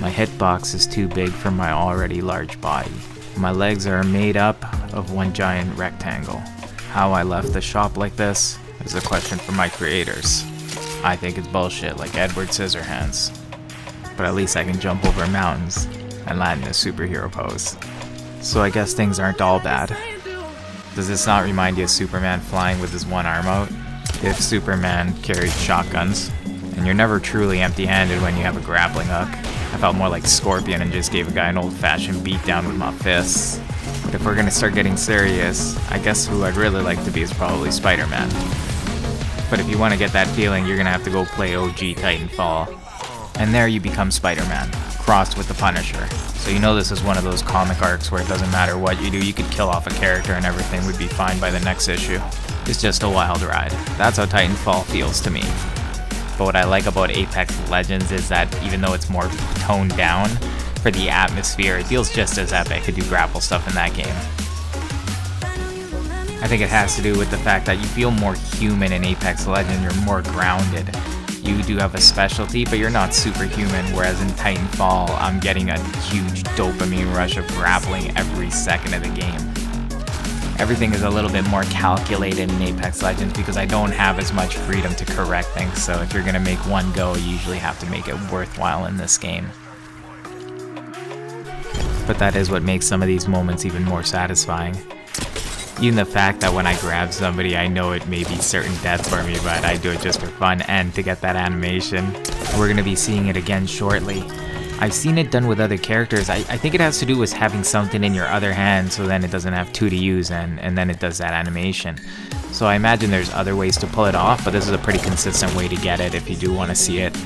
My hitbox is too big for my already large body. My legs are made up of one giant rectangle. How I left the shop like this is a question for my creators. I think it's bullshit like Edward Scissorhands. But at least I can jump over mountains and land in a superhero pose. So I guess things aren't all bad. Does this not remind you of Superman flying with his one arm out? If Superman carried shotguns, and you're never truly empty-handed when you have a grappling hook. I felt more like Scorpion and just gave a guy an old-fashioned beatdown with my fists. But if we're gonna start getting serious, I guess who I'd really like to be is probably Spider-Man. But if you want to get that feeling, you're gonna have to go play OG Titanfall. And there you become Spider-Man, crossed with the Punisher. So you know this is one of those comic arcs where it doesn't matter what you do, you could kill off a character and everything would be fine by the next issue. It's just a wild ride. That's how Titanfall feels to me. But what I like about Apex Legends is that even though it's more toned down, for the atmosphere, it feels just as epic to do grapple stuff in that game. I think it has to do with the fact that you feel more human in Apex Legends, you're more grounded. You do have a specialty, but you're not superhuman, whereas in Titanfall, I'm getting a huge dopamine rush of grappling every second of the game. Everything is a little bit more calculated in Apex Legends because I don't have as much freedom to correct things, so if you're gonna make one go, you usually have to make it worthwhile in this game. But that is what makes some of these moments even more satisfying. Even the fact that when I grab somebody, I know it may be certain death for me, but I do it just for fun and to get that animation. We're gonna be seeing it again shortly. I've seen it done with other characters. I think it has to do with having something in your other hand so then it doesn't have two to use and then it does that animation. So I imagine there's other ways to pull it off, but this is a pretty consistent way to get it if you do want to see it.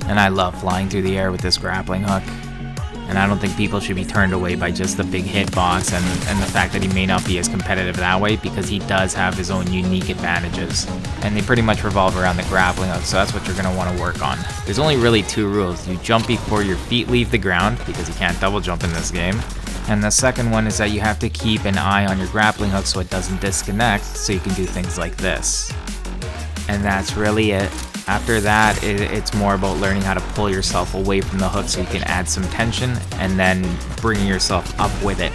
And I love flying through the air with this grappling hook. And I don't think people should be turned away by just the big hitbox and the fact that he may not be as competitive that way because he does have his own unique advantages. And they pretty much revolve around the grappling hook, so that's what you're going to want to work on. There's only really two rules. You jump before your feet leave the ground, because you can't double jump in this game. And the second one is that you have to keep an eye on your grappling hook so it doesn't disconnect, so you can do things like this. And that's really it. After that, it's more about learning how to pull yourself away from the hook so you can add some tension and then bringing yourself up with it.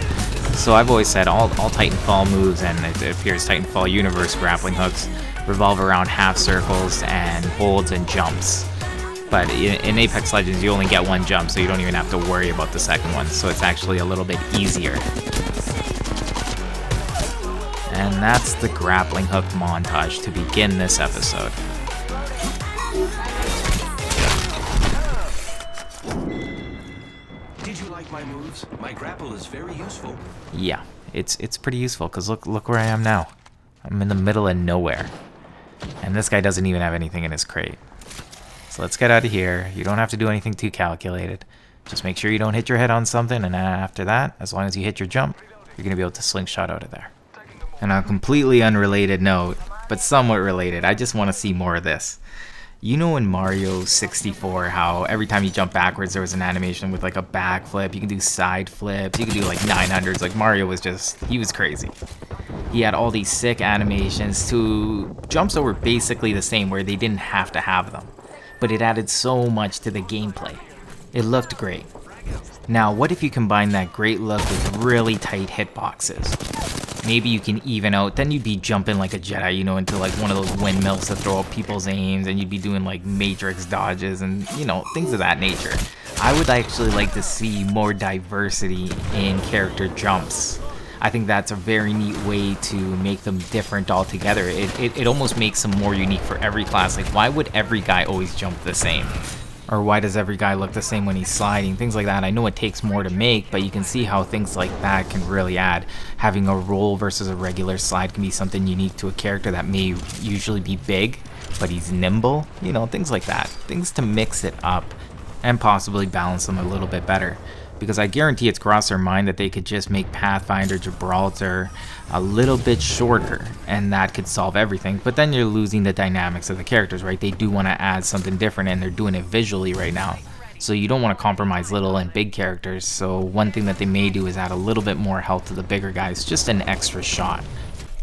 So I've always said all Titanfall moves, and it appears Titanfall universe grappling hooks revolve around half circles and holds and jumps. But in Apex Legends, you only get one jump, so you don't even have to worry about the second one. So it's actually a little bit easier. And that's the grappling hook montage to begin this episode. Did you like my moves? My grapple is very useful. Yeah, it's pretty useful because look where I am now. I'm in the middle of nowhere. And this guy doesn't even have anything in his crate. So let's get out of here. You don't have to do anything too calculated. Just make sure you don't hit your head on something, and then after that, as long as you hit your jump, you're going to be able to slingshot out of there. And on a completely unrelated note, but somewhat related, I just want to see more of this. You know in Mario 64 how every time you jump backwards there was an animation with like a backflip, you can do side flips, you can do like 900s, like Mario was just, he was crazy. He had all these sick animations to jumps that were basically the same where they didn't have to have them. But it added so much to the gameplay. It looked great. Now what if you combine that great look with really tight hitboxes? Maybe you can even out, then you'd be jumping like a Jedi, you know, into like one of those windmills to throw up people's aims, and you'd be doing like Matrix dodges and, you know, things of that nature. I would actually like to see more diversity in character jumps. I think that's a very neat way to make them different altogether. It almost makes them more unique for every class. Like, why would every guy always jump the same? Or why does every guy look the same when he's sliding? Things like that. I know it takes more to make, but you can see how things like that can really add. Having a roll versus a regular slide can be something unique to a character that may usually be big, but he's nimble. You know, things like that. Things to mix it up and possibly balance them a little bit better. Because I guarantee it's crossed their mind that they could just make Pathfinder Gibraltar a little bit shorter, and that could solve everything. But then you're losing the dynamics of the characters, right? They do want to add something different, and they're doing it visually right now. So you don't want to compromise little and big characters. So one thing that they may do is add a little bit more health to the bigger guys, just an extra shot.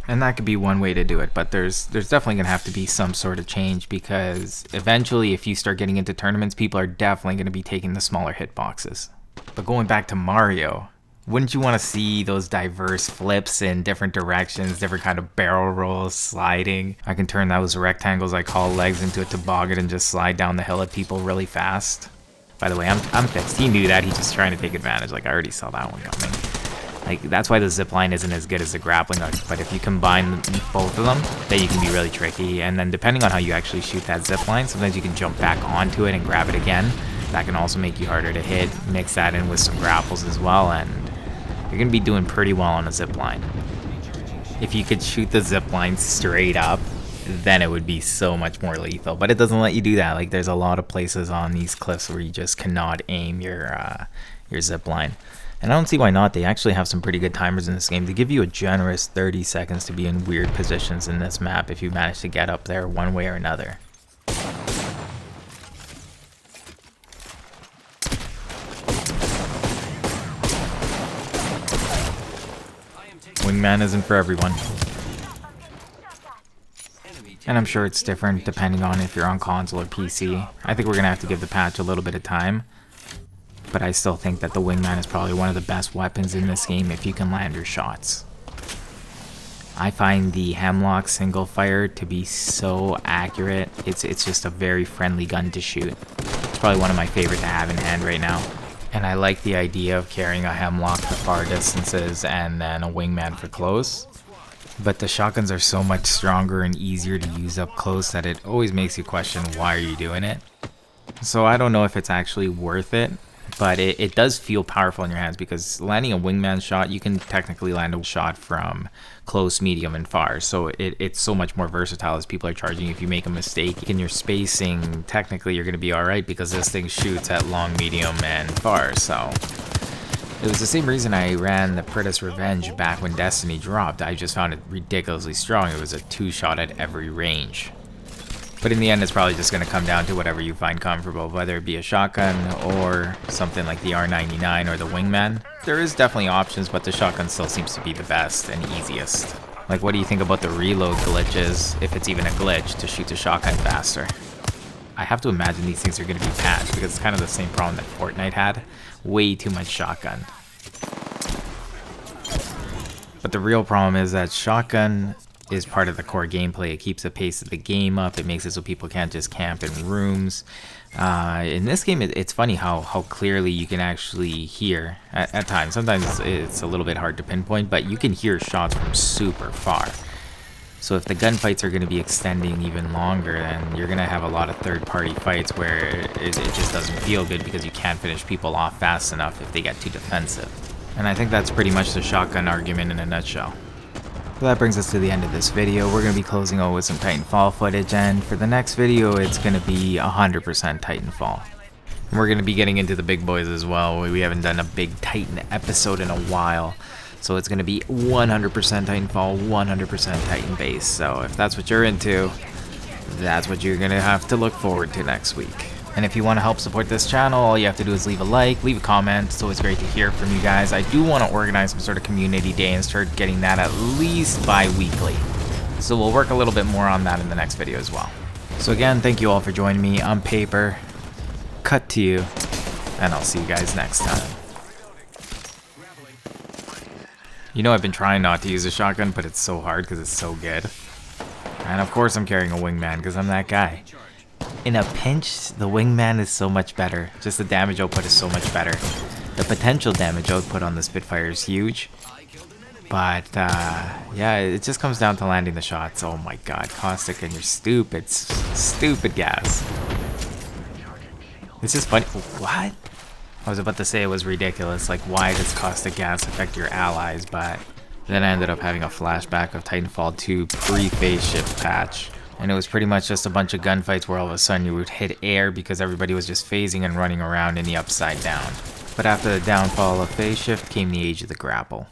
And that could be one way to do it, but there's definitely going to have to be some sort of change, because eventually if you start getting into tournaments, people are definitely going to be taking the smaller hitboxes. But going back to Mario, wouldn't you want to see those diverse flips in different directions, different kind of barrel rolls, sliding? I can turn those rectangles I call legs into a toboggan and just slide down the hill at people really fast. By the way, I'm fixed. He knew that. He's just trying to take advantage. Like, I already saw that one coming. Like, that's why the zipline isn't as good as the grappling hook. But if you combine both of them, then you can be really tricky. And then depending on how you actually shoot that zipline, sometimes you can jump back onto it and grab it again. That can also make you harder to hit. Mix that in with some grapples as well, and you're going to be doing pretty well on a zipline. If you could shoot the zipline straight up, then it would be so much more lethal. But it doesn't let you do that. Like, there's a lot of places on these cliffs where you just cannot aim your zipline. And I don't see why not. They actually have some pretty good timers in this game. They give you a generous 30 seconds to be in weird positions in this map if you manage to get up there one way or another. Wingman isn't for everyone. And I'm sure it's different depending on if you're on console or PC. I think we're going to have to give the patch a little bit of time. But I still think that the Wingman is probably one of the best weapons in this game if you can land your shots. I find the Hemlock single fire to be so accurate. It's just a very friendly gun to shoot. It's probably one of my favorite to have in hand right now. And I like the idea of carrying a Hemlock for far distances and then a Wingman for close. But the shotguns are so much stronger and easier to use up close that it always makes you question, why are you doing it? So I don't know if it's actually worth it. But it does feel powerful in your hands, because landing a Wingman shot, you can technically land a shot from close, medium, and far. So it's so much more versatile as people are charging. If you make a mistake in your spacing, technically you're going to be alright, because this thing shoots at long, medium, and far. So it was the same reason I ran the Pritis Revenge back when Destiny dropped. I just found it ridiculously strong. It was a 2-shot at every range. But in the end, it's probably just going to come down to whatever you find comfortable, whether it be a shotgun or something like the R99 or the Wingman. There is definitely options, but the shotgun still seems to be the best and easiest. Like, what do you think about the reload glitches, if it's even a glitch, to shoot the shotgun faster? I have to imagine these things are going to be patched, because it's kind of the same problem that Fortnite had. Way too much shotgun. But the real problem is that shotgun is part of the core gameplay. It keeps the pace of the game up. It makes it so people can't just camp in rooms. In this game, it's funny how clearly you can actually hear at times. Sometimes it's a little bit hard to pinpoint, but you can hear shots from super far. So if the gunfights are going to be extending even longer, then you're going to have a lot of third-party fights where it just doesn't feel good, because you can't finish people off fast enough if they get too defensive. And I think that's pretty much the shotgun argument in a nutshell. So that brings us to the end of this video. We're going to be closing out with some Titanfall footage, and for the next video it's going to be 100% Titanfall. And we're going to be getting into the big boys as well. We haven't done a big Titan episode in a while, so it's going to be 100% Titanfall, 100% Titan base. So if that's what you're into, that's what you're going to have to look forward to next week. And if you want to help support this channel, all you have to do is leave a like, leave a comment. It's always great to hear from you guys. I do want to organize some sort of community day and start getting that at least bi-weekly. So we'll work a little bit more on that in the next video as well. So again, thank you all for joining me. I'm Paper. Cut to you. And I'll see you guys next time. You know, I've been trying not to use a shotgun, but it's so hard because it's so good. And of course I'm carrying a Wingman because I'm that guy. In a pinch, the Wingman is so much better. Just the damage output is so much better. The potential damage output on the Spitfire is huge. But, yeah, it just comes down to landing the shots. Oh my god, Caustic and your stupid gas. This is funny. What? I was about to say it was ridiculous. Like, why does Caustic gas affect your allies? But then I ended up having a flashback of Titanfall 2 pre-phase shift patch. And it was pretty much just a bunch of gunfights where all of a sudden you would hit air because everybody was just phasing and running around in the upside down. But after the downfall of phase shift came the age of the grapple.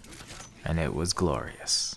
And it was glorious.